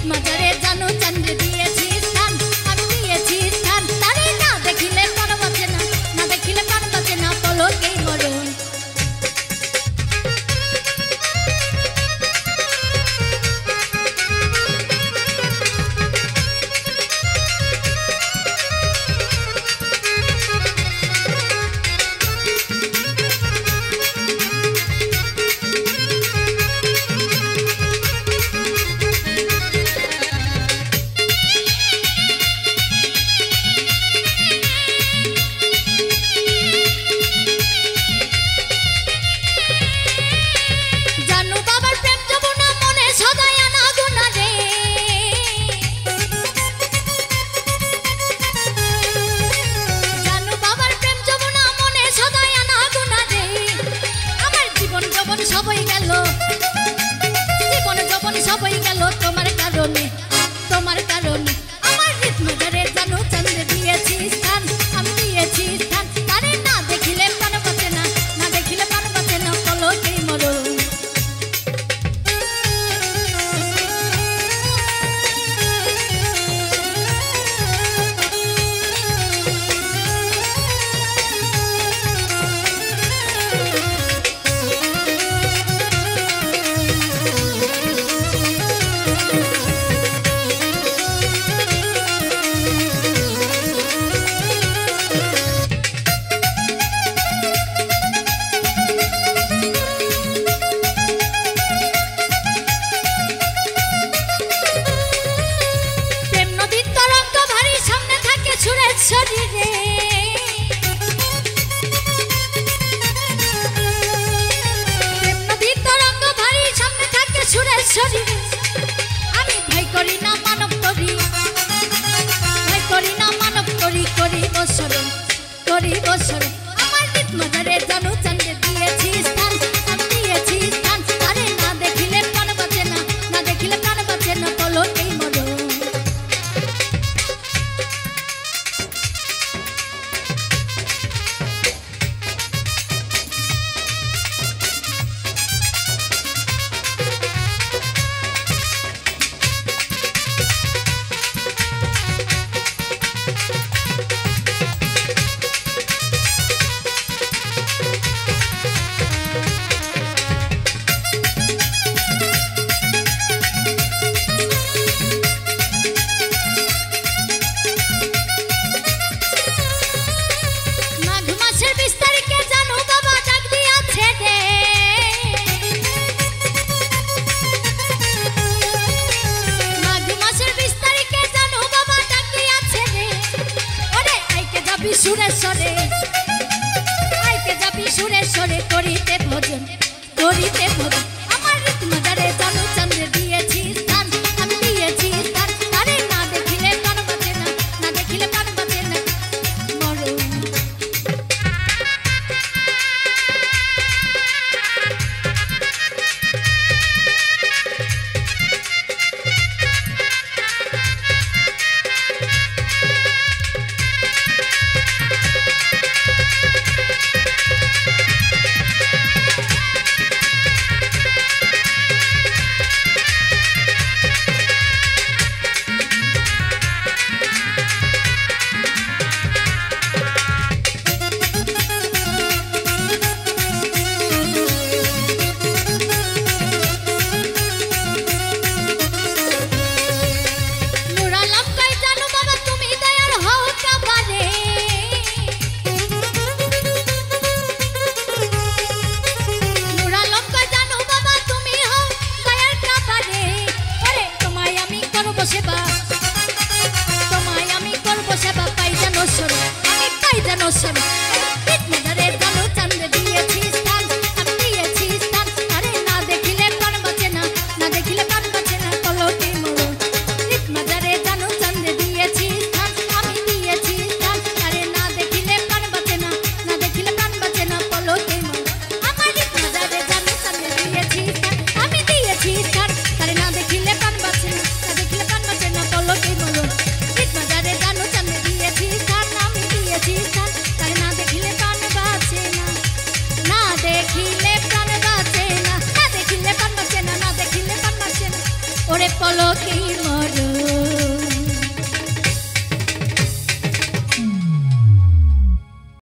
মাজারে জানো চান্দে দিয়েছি স্থান, আমি দিয়েছি স্থান। তারে না দেখিলে প্রাণ বাঁচে না, না দেখিলে প্রাণ বাঁচে না, পলকেই মরণ। সবাই গেল জীবন যৌবন সবাই গেল তোমার কারণে, তোমার কারণে। আমার হৃদ মাজারে জানো চান্দে দিয়েছি স্থান, আমি দিয়েছি স্থান। তারে না দেখিলে প্রাণ বাঁচে না, না দেখিলে প্রাণ বাঁচে না, পলকেই মরণ। আমি ভাই করি না মানব করি, ভাই করি না মানব করি, করি বছরে, করি বছরে। আমার হৃদ মাজারে জানো চান্দে দিয়েছি স্থান, আমি দিয়েছি স্থান। তারে না দেখিলে প্রাণ বাঁচে না, না দেখিলে প্রাণ বাঁচে না, পলকেই মরণ। সুরেশ্বরে